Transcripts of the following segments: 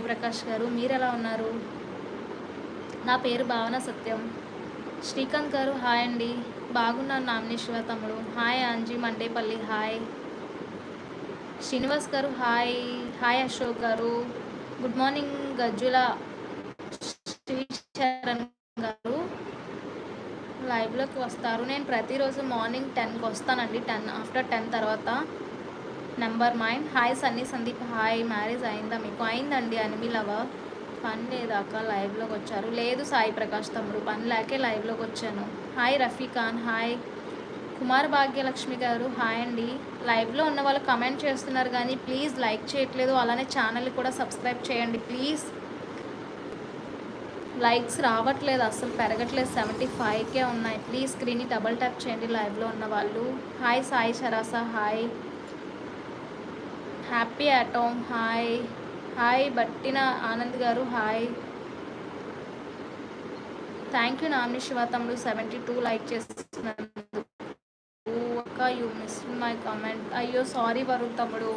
సాయి ప్రకాష్ గారు, మీరు ఎలా ఉన్నారు? నా పేరు భావన సత్యం. శ్రీకాంత్ గారు హాయ్ అండి, బాగున్నాను నామిని శివ తమ్ముడు. Hi Anji Mandepalli hi. Srinivas garu hi. Hi Ashok garu, good morning Gajjula Sricharan గారు. లైవ్లోకి వస్తారు. నేను ప్రతిరోజు మార్నింగ్ 10కి వస్తానండి, 10 తర్వాత. Number mind hi Sunny Sandeep hi. Marriage అయిందా మీకు? అయిందండి అనిమిలవ. పని లేదాక లైవ్లోకి వచ్చారు? లేదు సాయి ప్రకాష్ తమ్ముడు, పని లేకే లైవ్లోకి వచ్చాను. Hi Rafi Khan hi. Kumar Bhagyalakshmi garu hi అండి. లైవ్లో ఉన్న వాళ్ళు కమెంట్ చేస్తున్నారు కానీ ప్లీజ్ లైక్ చేయట్లేదు, అలానే ఛానల్ కూడా సబ్స్క్రైబ్ చేయండి ప్లీజ్. లైక్స్ రావట్లేదు, అసలు పెరగట్లేదు, 75కే ఉన్నాయి. ప్లీజ్ స్క్రీన్ని డబల్ ట్యాప్ చేయండి లైవ్లో ఉన్న వాళ్ళు. Hi Sai Sarasa hi. Happy Atom hi. Hi Battina Anand garu hi. Thank you Namini Shiva తమ్ముడు 72 లైక్ చేస్తున్నందుకు. You miss my comment. అయ్యో సారీ వరుణ్ తమ్ముడు.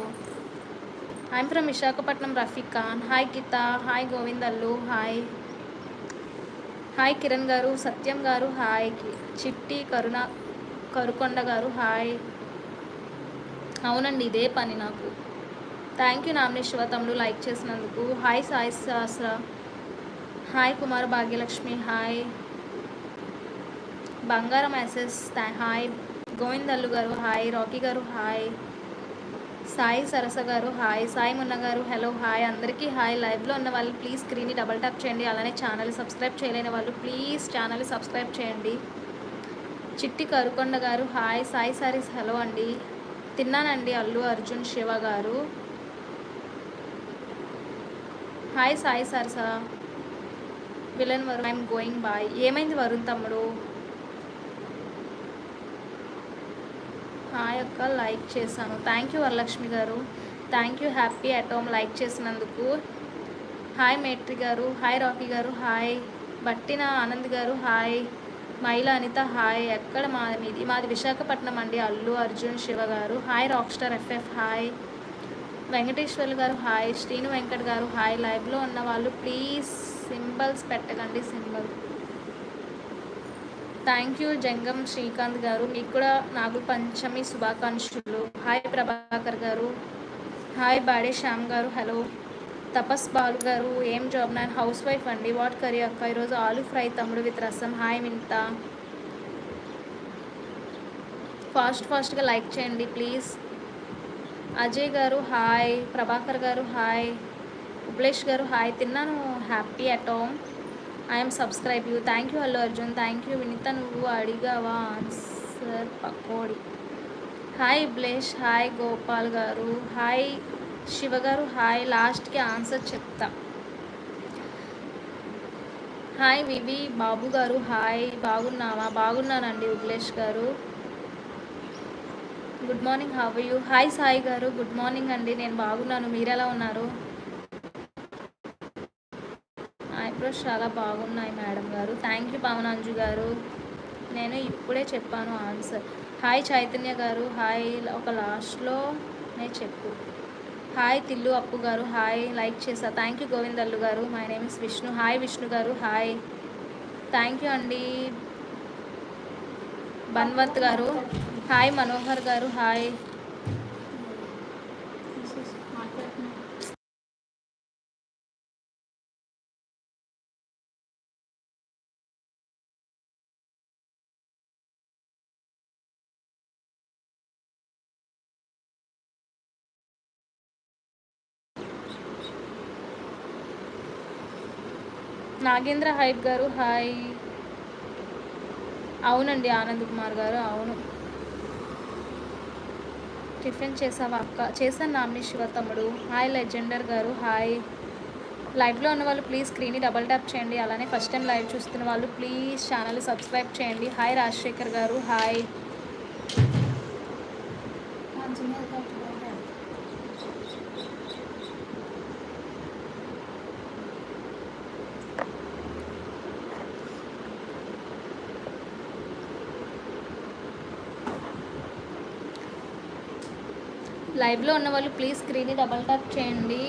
I'm from Visakhapatnam Rafiq Khan hi. Geeta hi. Govind Allu hi. Hi Kiran garu, Satyam గారు హాయ్. చిట్టి కరుకొండ గారు హాయ్. అవునండి ఇదే పని నాకు. థ్యాంక్ యూ నామిని శివ తమ్ముడు లైక్ చేసినందుకు. హాయ్ సాయి సహస్ర హాయ్. కుమార్ భాగ్యలక్ష్మి హాయ్. బంగారం ఎస్ఎస్ హాయ్. గోవిందల్లు గారు హాయ్. రాకీ గారు హాయ్. సాయి సరస గారు హాయ్. సాయి మున్న గారు హలో హాయ్. అందరికీ హాయ్. లైవ్లో ఉన్న వాళ్ళు ప్లీజ్ స్క్రీన్ని డబల్ ట్యాప్ చేయండి, అలానే ఛానల్ సబ్స్క్రైబ్ చేయలేని వాళ్ళు ప్లీజ్ ఛానల్ సబ్స్క్రైబ్ చేయండి. చిట్టి కరుకొండ గారు హాయ్. సాయి సారీస్ హలో అండి. తిన్నానండి అల్లు అర్జున్ శివ గారు hi. Sai Sarasa villain Varun I'm going bye. ఏమైంది వరుణ్ తమ్ముడు? హాయ్ అక్క లైక్ చేశాను. థ్యాంక్ యూ వరలక్ష్మి గారు. థ్యాంక్ యూ హ్యాపీ అటోమ్ లైక్ చేసినందుకు. హాయ్ మేట్రి గారు హాయ్. రాకీ గారు హాయ్. బట్టిన ఆనంద్ గారు హాయ్. మైల అనిత హాయ్. ఎక్కడ మాది విశాఖపట్నం అండి. అల్లు అర్జున్ శివ గారు hi. Rock star FF hi. Venkateswarlu గారు హాయ్. శ్రీను వెంకట్ గారు హాయ్. లైవ్లో ఉన్న వాళ్ళు ప్లీజ్ సింబల్స్ పెట్టకండి, సింబల్. థ్యాంక్ యూ జంగం శ్రీకాంత్ గారు, మీకు కూడా నాగుల పంచమి శుభాకాంక్షలు. హాయ్ ప్రభాకర్ గారు హాయ్. బాడే శ్యామ్ గారు హలో. తపస్ బాలు గారు ఏం జాబ్? నేను హౌస్ వైఫ్ అండి. వాట్ కర్రీ అక్క? ఈరోజు ఆలు ఫ్రై తమ్ముడు విత్ రసం. హాయ్ మింత. ఫాస్ట్గా లైక్ చేయండి ప్లీజ్. అజయ్ గారు హాయ్. ప్రభాకర్ గారు హాయ్. ఉబ్లేష్ గారు హాయ్. తిన్నాను Happy Atom I'm subscribe you. Thank you Allu Arjun. Thank you Vinitha. నువ్వు అడిగావా answer pakodi. Hi Blesh hi. Gopal garu hi. Shiva గారు హాయ్. లాస్ట్కి ఆన్సర్ చెప్తా. హాయ్ వివి బాబు గారు హాయ్. బాగున్నావా? బాగున్నానండి ఉబ్లేష్ garu. Good morning how are you? Hi Sai garu good morning అండి. నేను బాగున్నాను, మీరు ఎలా ఉన్నారు? ఐబ్రోస్ చాలా బాగున్నాయి మేడం గారు. థ్యాంక్ యూ పవనాంజు గారు. నేను ఇప్పుడే చెప్పాను ఆన్సర్. హాయ్ చైతన్య గారు హాయ్. ఒక లాస్ట్లో నేను చెప్పు. హాయ్ తిల్లు అప్పు గారు హాయ్. లైక్ చేసా. థ్యాంక్ యూ గోవిందల్లు గారు. My name is Vishnu hi. Vishnu గారు హాయ్. థ్యాంక్ యూ అండి. బన్వంత్ గారు హాయ్. మనోహర్ గారు హాయ్. నాగేంద్ర హైప్ గారు హాయ్. అవునండి ఆనంద్ కుమార్ గారు అవును. టిఫిన్ చేసావా అక్క? చేశాను నామిని శివ తమ్ముడు. హాయ్ లెజెండర్ గారు హాయ్. లైవ్లో ఉన్న వాళ్ళు ప్లీజ్ స్క్రీన్ని డబల్ ట్యాప్ చేయండి, అలానే ఫస్ట్ టైం లైవ్ చూస్తున్న వాళ్ళు ప్లీజ్ ఛానల్ సబ్స్క్రైబ్ చేయండి. హాయ్ రాజశేఖర్ గారు హాయ్. లైవ్లో ఉన్న వాళ్ళు ప్లీజ్ స్క్రీన్ని డబల్ ట్యాప్ చేయండి.